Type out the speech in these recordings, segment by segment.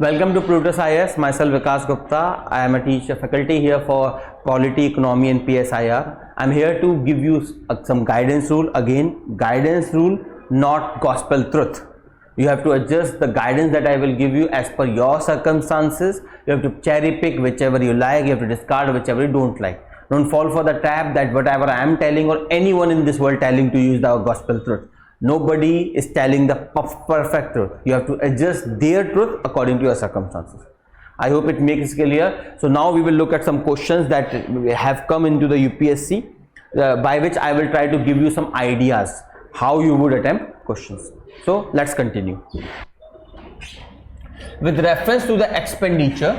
Welcome to Plutus IS. Myself Vikas Gupta. I am a teacher faculty here for Quality Economy and PSIR. I'm here to give you some guidance rule. Again, guidance rule, not gospel truth. You have to adjust the guidance that I will give you as per your circumstances. You have to cherry pick whichever you like. You have to discard whichever you don't like. Don't fall for the trap that whatever I am telling or anyone in this world telling to you is the gospel truth. Nobody is telling the perfect truth. You have to adjust their truth according to your circumstances. I hope it makes clear. So now we will look at some questions that have come into the UPSC, by which I will try to give you some ideas how you would attempt questions. So let's continue. With reference to the expenditure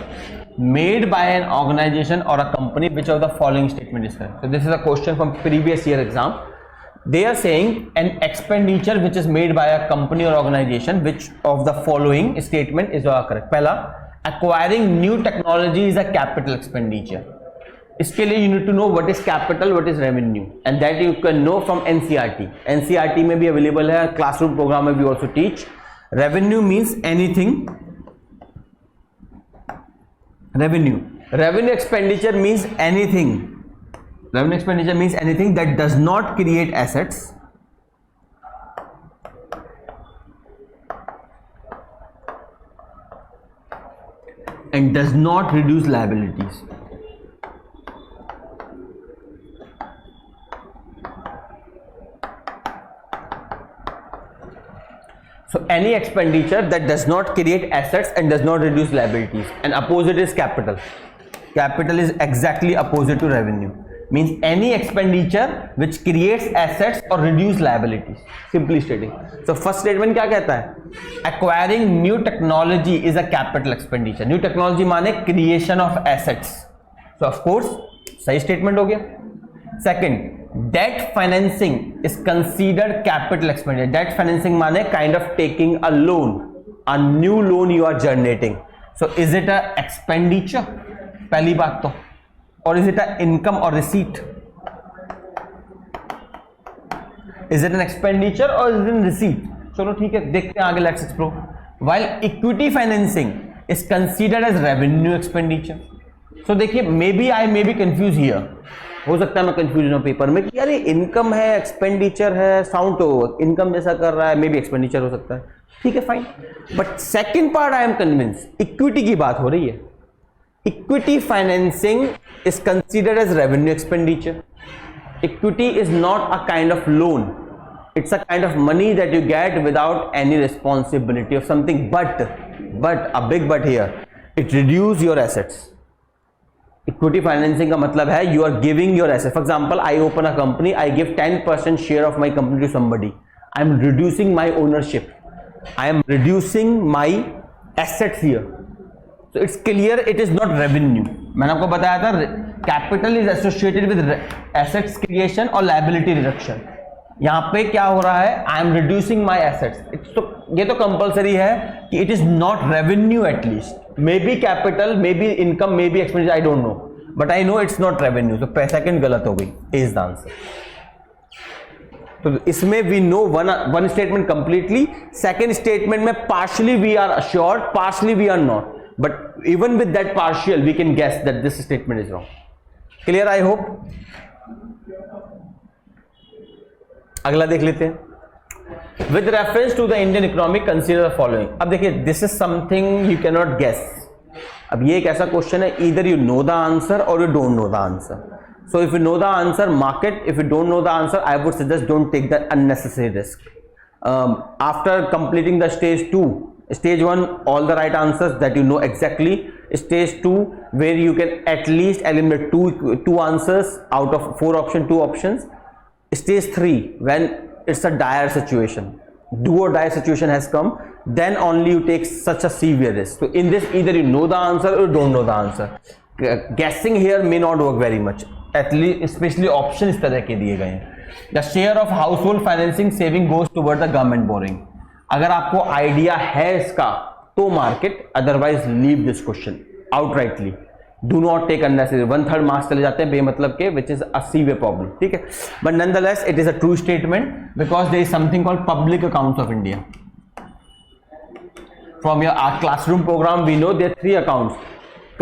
made by an organization or a company, which of the following statement is correct? So this is a question from previous year exam. They are saying an expenditure which is made by a company or organization, which of the following statement is correct? पहला, acquiring new technology is a capital expenditure. इसके लिए you need to know what is capital, what is revenue, and that you can know from NCERT. NCERT में भी available है, classroom program में भी also teach. Revenue means anything. Revenue expenditure means anything. Revenue expenditure means anything that does not create assets and does not reduce liabilities. So any expenditure that does not create assets and does not reduce liabilities, and opposite is capital. Capital is exactly opposite to revenue. Means any expenditure which creates assets or reduce liabilities, simply stating. So first statement क्या कहता है? Acquiring new technology is a capital expenditure. New technology माने creation of assets. So of course सही statement हो गया. Second, debt financing is considered capital expenditure. Debt financing माने kind of taking a loan, a new loan you are generating. So is it a expenditure? पहली बात तो. Or is it an income or receipt? Is it an expenditure or is it a receipt? चलो ठीक है, देखते हैं आगे. Let's explore. While equity financing is considered as revenue expenditure. So देखिए, maybe I may be confused here. हो सकता है मैं कंफ्यूजन हो पेपर में कि यार ये इनकम है, एक्सपेंडिचर है, साउंड तो इनकम जैसा कर रहा है, मे बी एक्सपेंडिचर हो सकता है. ठीक है, fine. But second part I am convince, equity की बात हो रही है. Equity financing is considered as revenue expenditure. Equity is not a kind of loan. It's a kind of money that you get without any responsibility of something. But a big but here, it reduces your assets. Equity financing का मतलब है you are giving your assets. For example, I open a company, I give 10% share of my company to somebody. I am reducing my ownership. I am reducing my assets here. So it's clear it is not revenue. मैंने आपको बताया था capital is associated with assets creation और liability reduction. यहाँ पे क्या हो रहा है? I am reducing my assets. ये तो कंपलसरी है कि it is not revenue. At least maybe capital, maybe income, maybe expenditure, I don't know, but I know it's not revenue. तो सेकंड गलत हो गई. Is the answer. तो इसमें we know one statement completely. Second statement में partially we are assured, partially we are not. But even with that partial, we can guess that this statement is wrong. Clear? I hope. अगला देख लेते हैं. With reference to the Indian economy, consider the following. अब देखिए, this is something you cannot guess. अब ये एक ऐसा क्वेश्चन है, either you know the answer or you don't know the answer. So if you know the answer, mark it. If you don't know the answer, I would suggest don't take that unnecessary risk. After completing the stage 2, Stage 1, all the right answers that you know exactly. Stage 2, where you can at least eliminate two answers out of 4 options, 2 options. Stage 3, when it's a dire situation, do or die situation has come, then only you take such a severe risk. So in this, either you know the answer or you don't know the answer. Guessing here may not work very much. At least, especially option इस तरह के दिए गए हैं. The share of household financing saving goes toward the government borrowing. अगर आपको idea है इसका तो mark it, otherwise leave this question outrightly. Do not take unnecessary. 1/3 marks चले जाते हैं बेमतलब के, which is a severe problem. ठीक है, but nonetheless it is a true statement because there is something called public accounts of India. from your our classroom program, we know there are three accounts: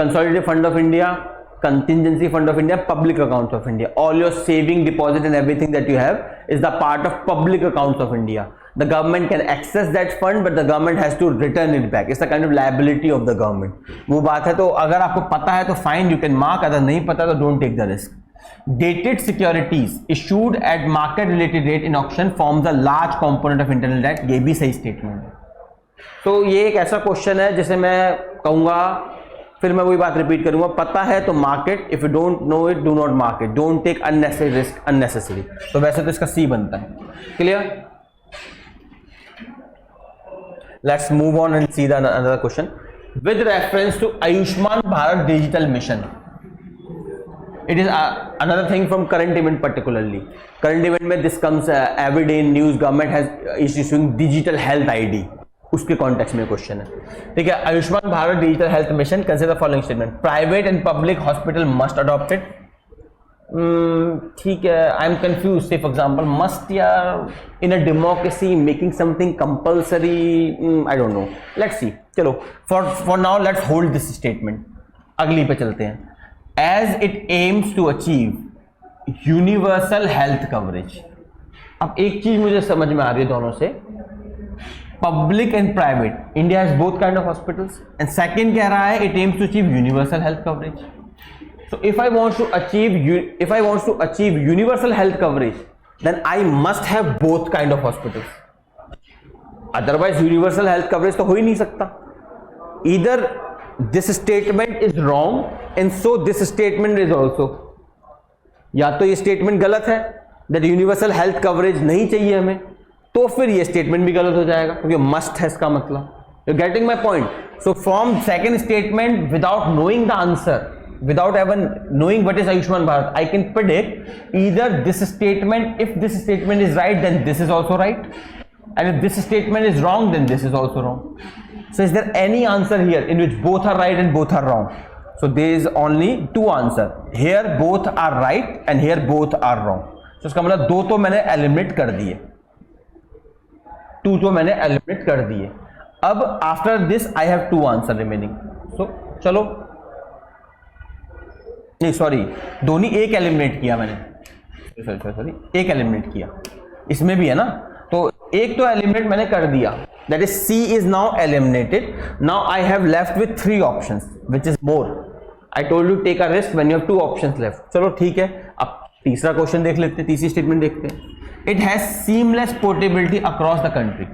Consolidated Fund of India, Contingency Fund of India, Public Accounts of India. All your saving, deposit and everything that you have is the part of Public Accounts of India. The government can access that fund, but the government has to return it back. It's the kind of liability of the government. वो बात है, तो अगर आपको पता है तो fine, you can mark, अगर नहीं पता तो don't take the risk. Dated securities issued at market related rate in auction forms a large component of internal debt. ये भी सही स्टेटमेंट है. तो ये एक ऐसा क्वेश्चन है जिसे मैं कहूंगा, फिर मैं वही बात रिपीट करूंगा, पता है तो mark it, if you don't know it do not mark it, don't take unnecessary risk unnecessary. तो वैसे तो इसका सी बनता है. Clear? Let's move on and see the another question. With reference to Ayushman Bharat digital mission, it is another thing from current event. Particularly current event में this comes every day in news. Government is issuing digital health ID. उसके context में question है. ठीक है, Ayushman Bharat digital health mission consider the following statement. Private and public hospital must adopt it. ठीक है, I am confuse. Say for example must या in a democracy making something compulsory, I don't know. Let's see. चलो for now let's hold this statement. अगली पे चलते हैं. As it aims to achieve universal health coverage. अब एक चीज मुझे समझ में आ रही है दोनों से, public and private, India has both kind of hospitals. And second कह रहा है it aims to achieve universal health coverage. So if I want to achieve universal health coverage, then I must have both kind of hospitals. Otherwise universal health coverage तो हो ही नहीं सकता. इधर this statement is wrong and so this statement is also, या तो ये statement गलत है that यूनिवर्सल हेल्थ कवरेज नहीं चाहिए हमें, तो फिर ये स्टेटमेंट भी गलत हो जाएगा क्योंकि मस्ट है इसका मतलब. You getting my point? So from second statement, without knowing the answer, without even knowing what is Ayushman Bharat, I can predict either this statement, if this statement is right then this is also right, and if this statement is wrong then this is also wrong. So is there any answer here in which both are right and both are wrong? So there is only two answer. Here both are right and here both are wrong. So इसका मतलब दो तो मैंने eliminate कर दिए, to तो मैंने eliminate कर दिए. अब after this I have to answer remaining. So चलो, नहीं सॉरी, दोनों एक एलिमिनेट किया मैंने, सॉरी एक एलिमिनेट किया, इसमें भी है ना, तो एक तो एलिमिनेट मैंने कर दिया, that is C is now eliminated. Now I have left with 3 options, which is more. I told you take a risk when you have 2 options left. चलो ठीक है, अब तीसरा क्वेश्चन देख लेते हैं, तीसरी स्टेटमेंट देखते हैं. It has seamless portability across the country.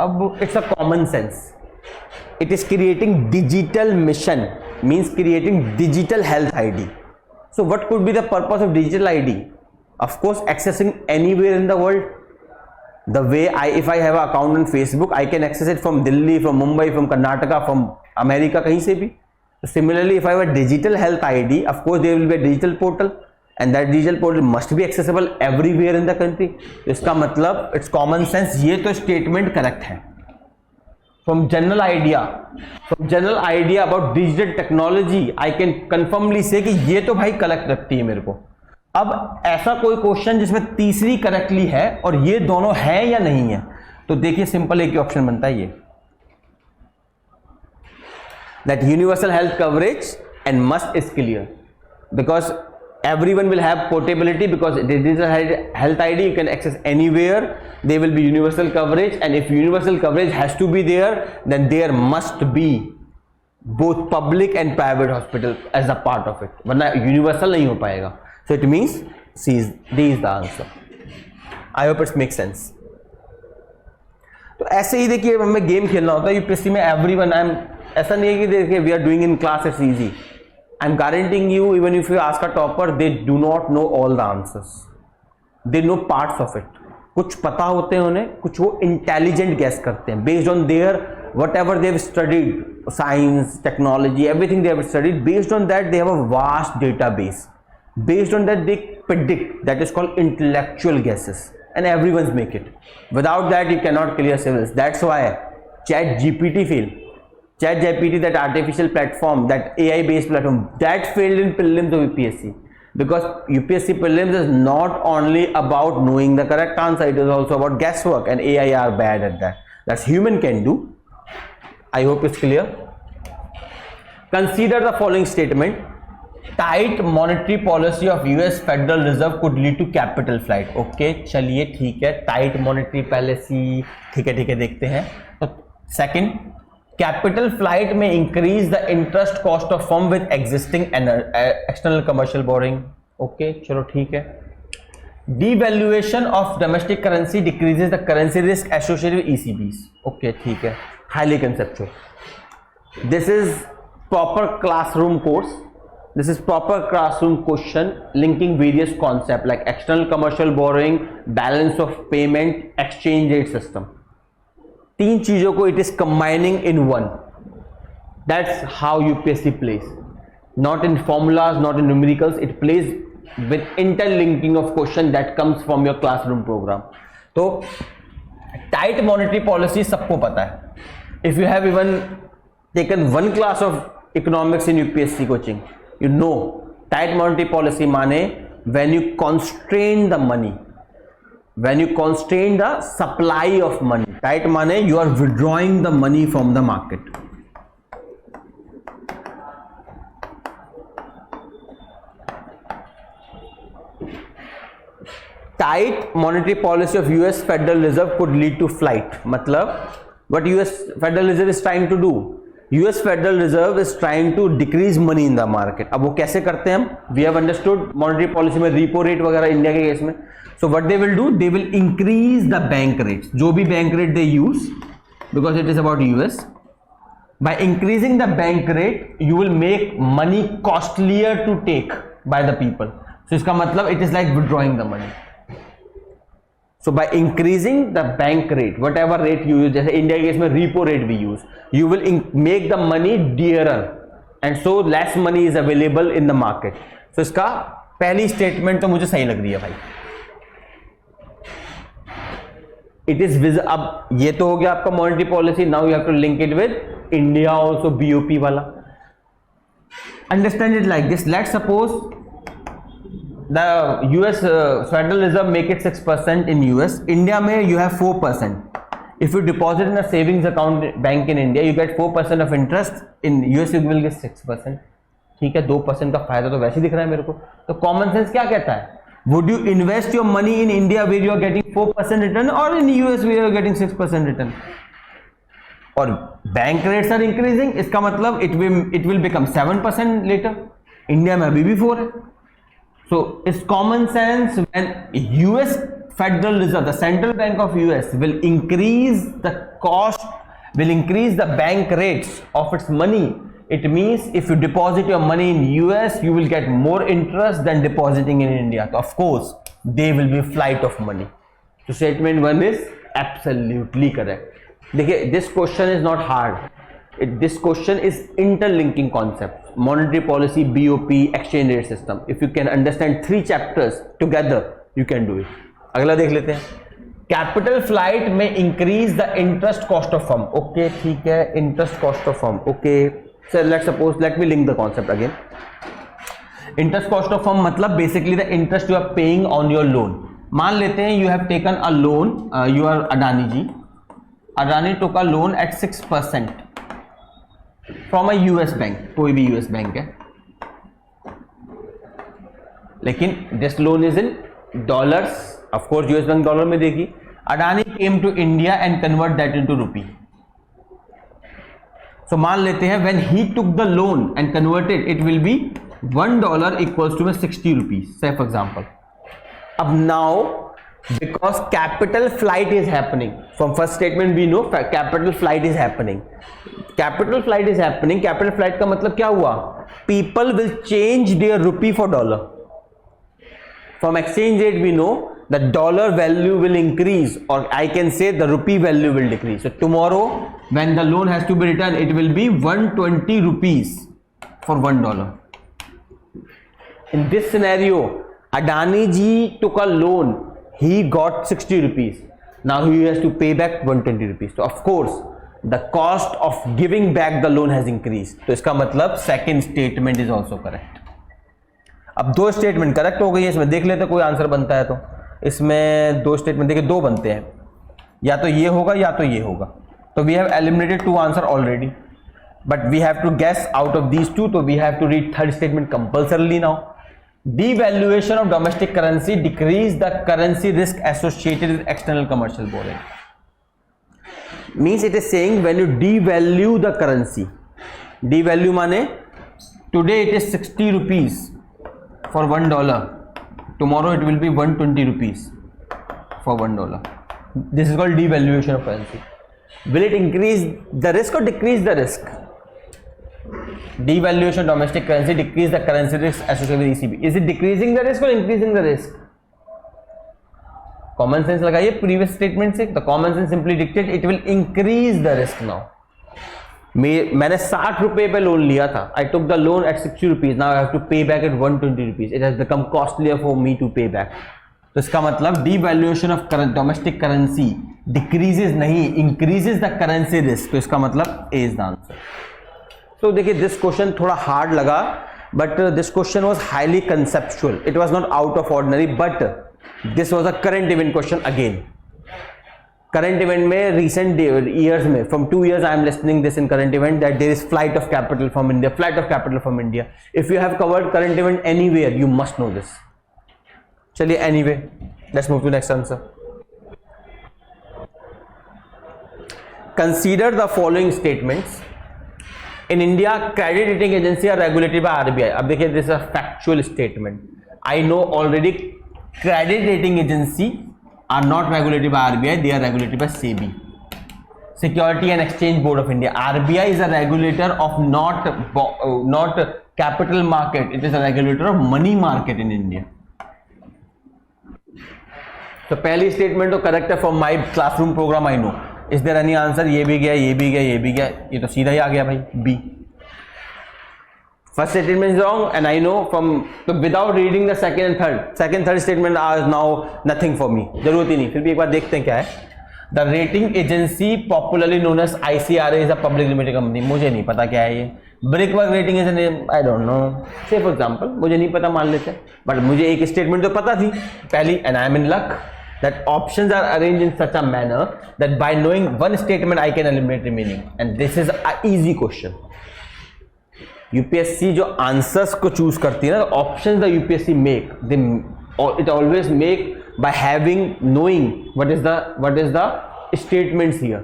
अब it's a common sense. It is creating digital mission, means creating digital health ID. So what could be the purpose of digital ID? Of course, accessing anywhere in the world. The way if I have an account on Facebook, I can access it from Delhi, from Mumbai, from Karnataka, from America, कहीं से भी. Similarly, if I have a digital health ID, of course there will be a digital portal, and that digital portal must be accessible everywhere in the country. इसका मतलब it's common sense. ये तो statement correct है. From general idea about digital technology, I can confirmly say कि ये तो भाई correct लगती है मेरे को. अब ऐसा कोई क्वेश्चन जिसमें तीसरी करेक्टली है और ये दोनों है या नहीं है, तो देखिए सिंपल एक ही ऑप्शन बनता है, ये that universal health coverage and must is clear because everyone will have portability because digital health ID you can access anywhere. There will be universal coverage, and if universal coverage has to be there, then there must be both public and private hospital as a part of it, वरना universal नहीं हो पाएगा. So it means D is the answer. I hope it makes sense. तो ऐसे ही देखिए हमें game खेलना होता है यूपीएससी में. एवरीवन, ऐसा नहीं है कि देखिए we are doing in class it's easy. I am guaranteeing you, even if you ask a topper, they do not know all the answers, they know parts of it. कुछ पता होते हैं उन्हें, कुछ वो इंटेलिजेंट गैस करते हैं based on their what ever they have studied, science, technology, everything they have studied. Based on that they have a vast database. Based on that they predict. That is called intellectual guesses, and everyone's make it. Without that you cannot clear civils. That's why ChatGPT failed. ChatGPT, that artificial platform, that AI based platform, that failed in prelims of UPSC, because UPSC prelims is not only about knowing the correct answer, it is also about guesswork, and AI are bad at that. That's human can do. I hope it's clear. Consider the following statement. Tight monetary policy of US federal reserve could lead to capital flight. Okay चलिए ठीक है, tight monetary policy, ठीक है देखते हैं. तो second, capital flight में increase the interest cost of firm with existing external commercial boring. Okay चलो ठीक है. devaluation of domestic currency decreases the currency risk associated with ECBs. Okay ठीक है, highly conceptual. This is proper classroom course. This is proper classroom question linking various concepts like external commercial borrowing, balance of payment, exchange rate system. तीन चीजों को it is combining in one. That's how UPSC plays. Not in formulas, not in numericals. It plays with interlinking of question that comes from your classroom program. तो tight monetary policy सबको पता है. If you have even taken one class of economics in UPSC coaching, you know tight monetary policy माने when you constrain the money, when you constrain the supply of money. Tight माने you are withdrawing the money from the market. Tight monetary policy of US Federal Reserve could lead to flight. मतलब what US Federal Reserve is trying to do? US Federal Reserve is trying to decrease money in the market. अब वो कैसे करते हैं हम? We have understood monetary policy में repo rate वगैरह India के केस में. So what they will do? They will increase the bank rates. जो भी bank rate they use, because it is about US. By increasing the bank rate, you will make money costlier to take by the people. So इसका मतलब it is like withdrawing the money. So by increasing the bank rate, whatever rate you use, जैसे India के case में repo rate we use, you will make the money dearer, and so less money is available in the market. So इसका पहली statement तो मुझे सही लग रही है भाई. It is अब ये तो हो गया आपका monetary policy. Now you have to link it with India also BOP वाला. Understand it like this. Let's suppose the US Federal Reserve make it 6% in US. India में you have 4%. If you deposit in a savings account bank in India, you get 4% of interest. In US you will get 6%. ठीक है, 2% का फायदा तो वैसे ही दिख रहा है मेरे को. तो कॉमन सेंस क्या कहता है? Would you invest your money in India where you are getting 4% return, or in US where you are getting 6% return? और बैंक रेट्स आर इंक्रीजिंग, इसका मतलब it will become 7% later. India में अभी भी 4 है. So it's common sense when US Federal Reserve, the central bank of US, will increase the cost, will increase the bank rates of its money. It means if you deposit your money in US, you will get more interest than depositing in India. So of course, there will be flight of money. So statement 1 is absolutely correct. देखिए, this question is not hard. This question is interlinking concepts: monetary policy, BOP, exchange rate system. If you can understand 3 chapters together, you can do it. अगला देख लेते हैं. Capital flight में increase the interest cost of firm. Okay, ठीक है, interest cost of firm. Okay, so let me link the concept again. Interest cost of firm मतलब basically the interest you are paying on your loan. मान लेते हैं you have taken a loan, you are Adani ji. Adani took a loan at 6% from a US bank. कोई भी US bank है, लेकिन this loan is in dollars. Of course US bank dollar में देगी. Adani came to India and convert that into rupee. So मान लेते हैं when he took the loan and converted, it will be $1 equals to 60 rupees. Say for example. अब now because capital flight is happening, from first statement we know capital flight is happening. Capital flight is happening. Capital flight का मतलब क्या हुआ? People will change their rupee for dollar. From exchange rate we know the dollar value will increase, or I can say the rupee value will decrease. So tomorrow when the loan has to be returned, it will be 120 rupees for $1. In this scenario, Adani ji took a loan. He got 60 rupees. Now he has to pay back 120 rupees. So of course, the cost of giving back the loan has increased. तो इसका मतलब second statement is also correct. अब 2 statement correct हो गई है. इसमें देख लेते कोई आंसर बनता है तो. इसमें 2 statement देखिए 2 बनते हैं, या तो ये होगा या तो ये होगा. तो we have eliminated 2 answer already, but we have to guess out of these 2, so we have to read third statement compulsorily now. Devaluation of domestic currency decrease the currency risk associated with external commercial borrowing. Means it is saying when you devalue the currency, devalue माने today it is 60 rupees for $1, tomorrow it will be 120 rupees for $1. This is called devaluation of currency. Will it increase the risk or decrease the risk? Devaluation of domestic currency decrease the currency risk associated with ECB. Is it decreasing the risk or increasing the risk? Common sense लगाइए previous statement से. The common sense simply dictates it will increase the risk now. मैंने 60 रुपए पे loan लिया था. I took the loan at 60 rupees. Now I have to pay back at 120 rupees. It has become costlier for me to pay back. तो इसका मतलब devaluation of domestic currency decreases नहीं, increases the currency risk. तो इसका मतलब A is the answer. तो देखिए this question थोड़ा हार्ड लगा, but this question was highly conceptual. It was not out of ordinary, but this was a current event question again. Current event में recent years में from 2 years I am listening this in current event that there is flight of capital from India, flight of capital from India. If you have covered current event anywhere you must know this. चलिए anyway let's move to next answer. Consider the following statements. In India, credit rating agency are regulated by RBI. अब देखिए this is a factual statement. I know already credit rating agency are not regulated by RBI. They are regulated by SEBI, Security and Exchange Board of India. RBI is a regulator of not capital market. It is a regulator of money market in India. तो पहली statement तो correct है from my classroom program. I know. Is there any answer? ये भी गया, ये भी गया, ये भी गया, ये तो सीधा ही आ गया भाई B. First statement is wrong and I know from, तो without reading the second third statement are now nothing for me. जरूरत ही नहीं, फिर भी एक बार देखते हैं क्या है. The rating agency popularly known as ICRA is a public limited company. मुझे नहीं पता क्या है ये. Brickwork rating as I don't know. Say for example मुझे नहीं पता, मान लेते हैं, बट मुझे एक स्टेटमेंट तो पता थी पहली, and I am in luck that options are arranged in such a manner that by knowing one statement I can eliminate remaining, and this is a easy question. UPSC जो answers को choose करती है ना, options the UPSC make, they it always make by having knowing what is the statements here.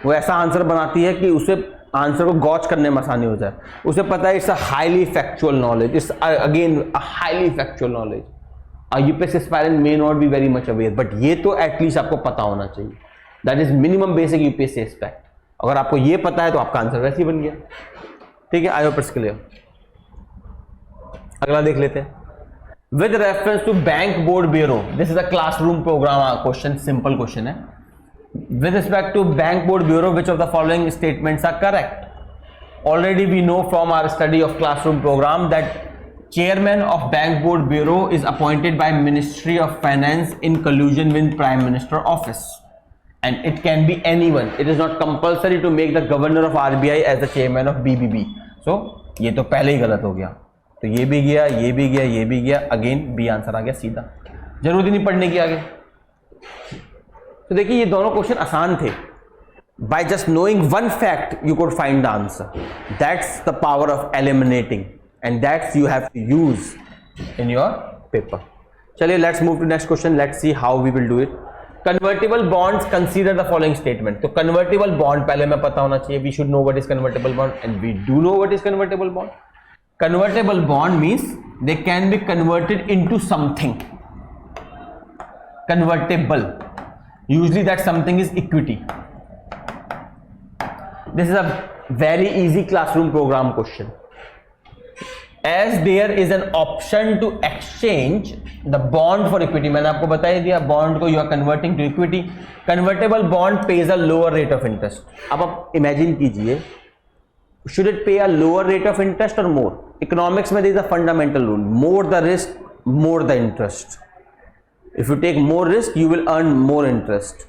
वो ऐसा answer बनाती है कि उसे आंसर को गॉच करने में आसानी हो जाए. उसे पता है it's a highly factual knowledge, it's again a highly factual knowledge. UPSC aspirant may not be very much aware, but ये तो एटलीस्ट आपको पता होना चाहिए. That is minimum basic UPSC aspect. अगर आपको ये पता है तो आपका आंसर वैसे ही बन गया. ठीक है, आई होप इट्स क्लियर. अगला देख लेते हैं. With reference to bank board bureau, this is a classroom program question, simple question है. With respect to bank board bureau which of the following statements are correct? Already we know from our study of classroom program that chairman of bank board bureau is appointed by Ministry of Finance in collusion with Prime Minister office, and it can be anyone. It is not compulsory to make the governor of RBI as the chairman of BBB. So ये तो पहले ही गलत हो गया. तो ये भी गया, ये भी गया, ये भी गया. अगेन बी आंसर आ गया सीधा, जरूरत ही नहीं पढ़ने की आगे. तो देखिए ये दोनों क्वेश्चन आसान थे. By just knowing one fact, you could find the answer. That's the power of eliminating, and that's you have to use in your paper. चलिए, let's move to next question. Let's see how we will do it. Convertible bonds. Consider the following statement. तो convertible bond पहले हमें पता होना चाहिए. We should know what is convertible bond, and we do know what is convertible bond. Convertible bond means they can be converted into something. Convertible. Usually that something is equity. This is a very easy classroom program question. As there is an option to exchange the bond for equity, मैंने आपको बता ही दिया, bond को you are converting to equity. Convertible bond pays a lower rate of interest. अब आप imagine कीजिए, should it pay a lower rate of interest or more? Economics में there is a fundamental rule: more the risk, more the interest. If you take more risk, you will earn more interest.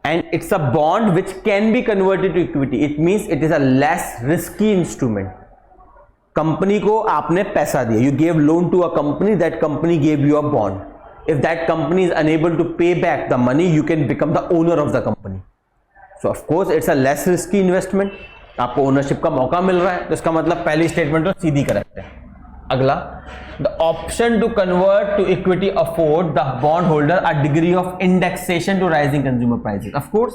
And it's a bond which can be converted to equity. It means it is a less risky instrument. Company को आपने पैसा दिया, you gave loan to a company, that company gave you a bond. If that company is unable to pay back the money, you can become the owner of the company. So of course it's a less risky investment, आपको ownership का मौका मिल रहा है, तो इसका मतलब पहली statement तो सीधी करेक्ट है। अगला, the option to convert to equity afford the bond holder a degree of indexation to rising consumer prices. Of course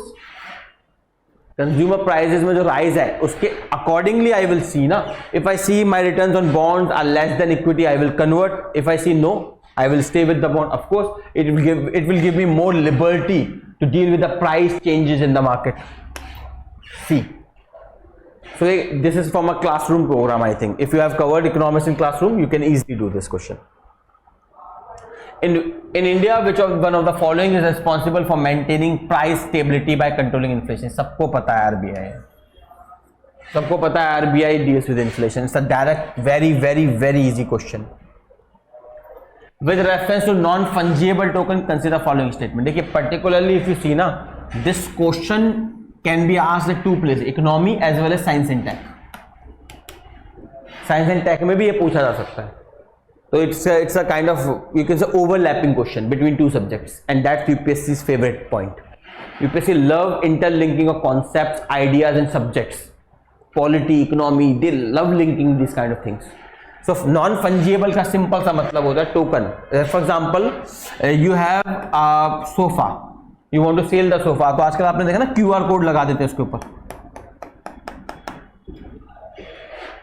consumer prices में जो राइज है उसके अकॉर्डिंगली आई विल सी ना, if I see my returns on bonds are less than equity I will convert, if I see no I will stay with the bond. Of course it will give me more liberty to deal with the price changes in the market. See, so this is from a classroom program. I think if you have covered economics in classroom you can easily do this question. In India, which of one of the following is responsible for maintaining price stability by controlling inflation? सबको पता है RBI, सबको पता है RBI deals with inflation. It's a direct very easy question. With reference to non-fungible token, consider following statement. देखिए particularly if you see ना, this question can be asked at two places, economy as well as science and tech. Science and tech में भी ये पूछा जा सकता है, तो it's a kind of you can say overlapping question between two subjects, and that's UPSC's favorite point. UPSC love interlinking of concepts, ideas and subjects. Polity, economy, they love linking these kind of things. So non fungible का simple सा मतलब होता है token. For example you have sofa, you want to sell the sofa, तो आजकल आपने देखा ना QR कोड लगा देते हैं उसके ऊपर.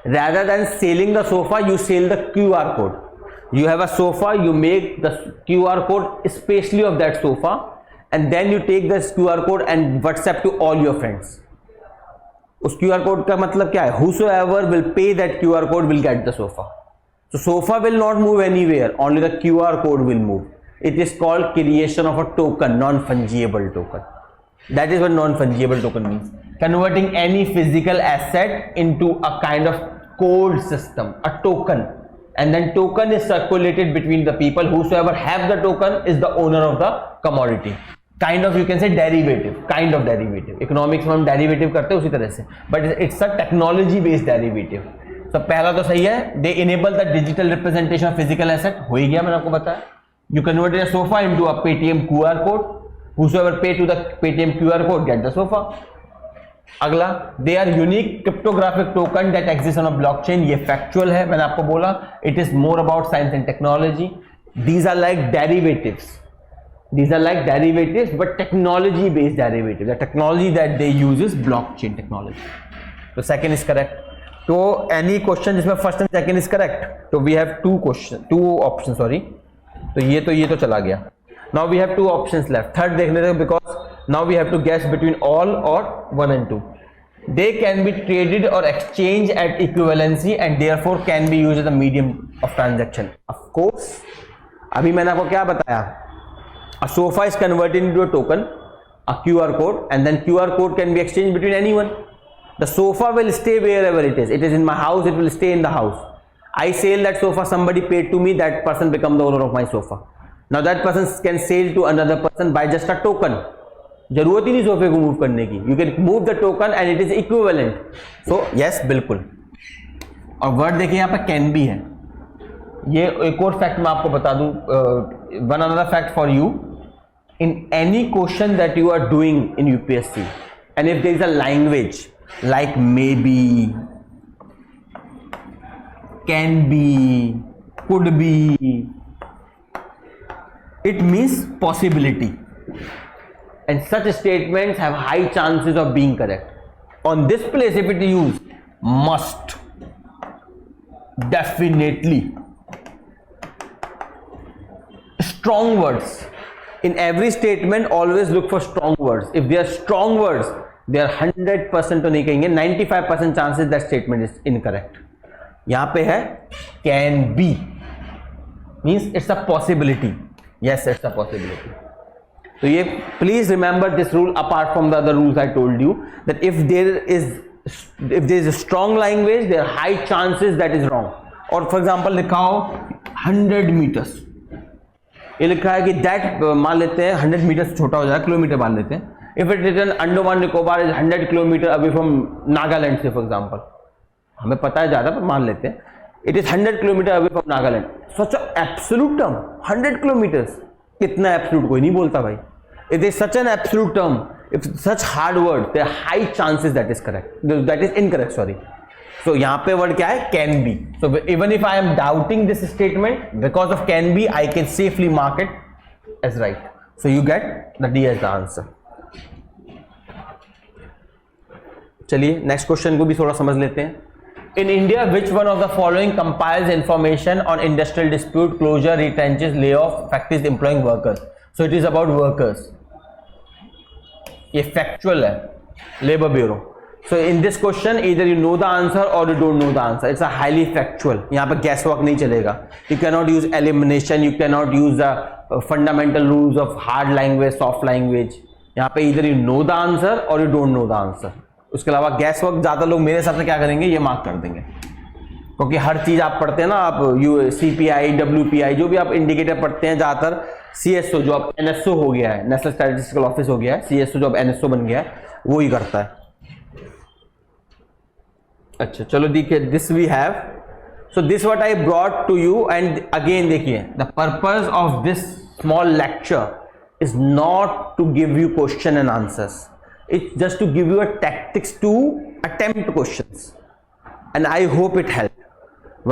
rather than selling the sofa you sell the QR code. You have a sofa, you make the QR code especially of that sofa and then you take this QR code and WhatsApp to all your friends. उस QR code का मतलब क्या है? Whosoever will pay that QR code will get the sofa. So sofa will not move anywhere, only the QR code will move. It is called creation of a token, non-fungible token. That is what non-fungible token means. Converting any physical asset into a kind of code system, a token, and then token is circulated between the people. Whosoever have the token is the owner of the commodity. Kind of you can say derivative, kind of derivative. Economics में हम derivative करते हैं उसी तरह से, but it's a technology based derivative. So पहला तो सही है, they enable the digital representation of physical asset. हो ही गया, मैंने आपको बताया. You converted a sofa into a Paytm QR code. Whosoever pay to the Paytm QR code get the sofa. अगला, they are unique cryptographic token that exists on a blockchain. ये factual है, मैंने आपको बोला. It is more about science and technology. These are like derivatives. These are like derivatives, but technology-based derivatives. The technology that they use is blockchain technology. So second is correct. So any question जिसमें first and second is correct. So we have two options. Sorry. तो ये तो चला गया. Now we have two options left. Third देख लेते हैं because now we have to guess between all or 1 and 2. They can be traded or exchanged at equivalency and therefore can be used as a medium of transaction. Of course. अभी मैंने आपको क्या बताया? A sofa is converted into a token, a QR code, and then QR code can be exchanged between anyone. The sofa will stay wherever it is. It is in my house, it will stay in the house. I sell that sofa, somebody paid to me, that person become the owner of my sofa. Now that person can sell to another person by just a token. जरूरत ही नहीं सोफे को move करने की. You can move the token and it is equivalent. So yes, बिल्कुल. और word देखिए यहाँ पे can be है. ये एक और फैक्ट मैं आपको बता दूं. One another fact for you. In any question that you are doing in UPSC, and if there is a language like maybe, can be, could be, it means possibility, and such statements have high chances of being correct. On this place, if it is used, must, definitely, strong words. In every statement always look for strong words. If they are strong words, they are 100% तो नहीं कहेंगे, 95% chances that statement is incorrect. यहाँ पे है can be, means it's a possibility. Yes, it's a possibility. तो ये please remember this rule apart from the other rules I told you, that if there is a strong language, there are high chances that is wrong. और for example लिखा हो 100 meters, ये लिखा है कि that मान लेते हैं 100 मीटर से छोटा हो जाएगा, किलोमीटर मान लेते हैं. If it written Andaman Nicobar is 100 kilometre away from Nagaland say for example, हमें पता है ज़्यादा पर मान लेते हैं it is 100 kilometre away from Nagaland. Such absolute term 100 kilometres, कितना एब्सोल्यूट कोई नहीं बोलता भाई. It is such an absolute term if such hard word, there are high chances that is correct, that is incorrect, sorry. So यहाँ पे word क्या है? Can be. So even if I am doubting this statement, because of can be, I can safely mark it as right. So you get the D as the answer. चलिए next question को भी थोड़ा समझ लेते हैं. In India, which one of the following compiles information on industrial dispute, closure, retrenches, layoff, factories employing workers? So it is about workers. ये factual है, Labor Bureau. So in this question, either you know the answer or you don't know the answer. It's a highly factual. यहाँ पे guesswork नहीं चलेगा. You cannot use elimination. You cannot use the fundamental rules of hard language, soft language. यहाँ पे either you know the answer or you don't know the answer. उसके अलावा gas work ज़्यादा लोग मेरे हिसाब से क्या करेंगे, ये मार्क कर देंगे, क्योंकि हर चीज़ आप पढ़ते हैं ना, आप CPI, WPI जो भी आप इंडिकेटर पढ़ते हैं ज़्यादातर, CSO जो अब NSO हो गया है, नेशनल स्टैटिस्टिकल ऑफिस हो गया है, CSO जो अब NSO बन गया है, वो ही करता है. अच्छा चलो देखिए, this we have, so this what I brought to you. And again देखिए, the purpose of this small lecture is not to give you question and answers. It's just to give you a tactics to attempt questions, and I hope it helped.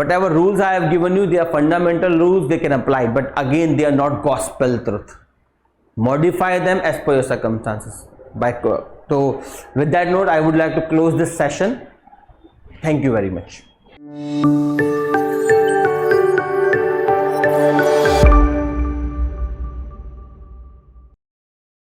Whatever rules I have given you, they are fundamental rules, they can apply, but again they are not gospel truth. Modify them as per your circumstances. So with that note, I would like to close this session. Thank you very much.